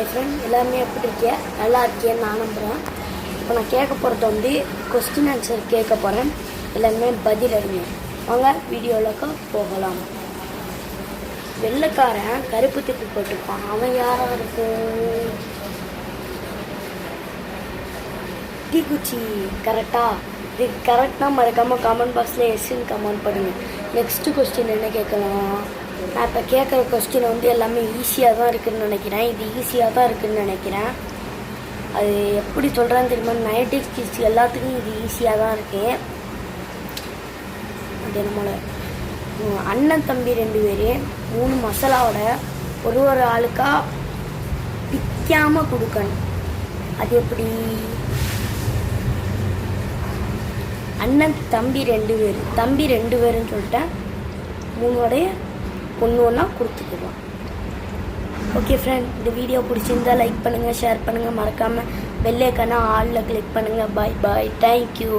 Friend எல்லாமே எப்படி இருக்கியா? நல்லா இருக்கேன்னு நான் நம்புகிறேன். இப்போ நான் கேட்க போகிறது கொஸ்டின் ஆன்சர் கேட்க போகிறேன். எல்லாமே பதில் அடிங்க. வாங்க வீடியோவுக்கு போகலாம். வெள்ளைக்காரன் கருப்பு திட்டு போட்டிருப்பான். அவன் யாராக இருக்கும்? தீக்குச்சி. கரெக்டா? இது கரெக்டாக மறக்காமல் கமெண்ட் பாக்ஸில் எஸ்ன்னு கமெண்ட் பண்ணுங்கள். நெக்ஸ்ட்டு கொஸ்டின் என்ன கேட்கலாம்? நான் இப்போ கேட்குற கொஸ்டின் எல்லாமே ஈஸியாக தான் இருக்குதுன்னு நினைக்கிறேன். இது ஈஸியாக தான் இருக்குதுன்னு நினைக்கிறேன். அது எப்படி சொல்கிறேன்னு தெரியுமா? 90s கிட்ஸ் எல்லாத்துக்கும் இது ஈஸியாக தான் இருக்குது. அது நம்மளோட அண்ணன் தம்பி 2 பேர் 3 மசாலாவோட ஒரு ஆளுக்காக பிக்காமல் கொடுக்கணும். அது எப்படி? அண்ணன் தம்பி 2 பேர், தம்பி 2 பேருன்னு சொல்லிட்டேன். 3 ஒன்று ஒன்றா கொடுத்துக்குவோம். ஓகே ஃப்ரெண்ட், இந்த வீடியோ பிடிச்சிருந்தா லைக் பண்ணுங்கள், ஷேர் பண்ணுங்கள், மறக்காமல் பெல் ஐக்கானை ஆலில் கிளிக் பண்ணுங்கள். பாய் பாய், தேங்க்யூ.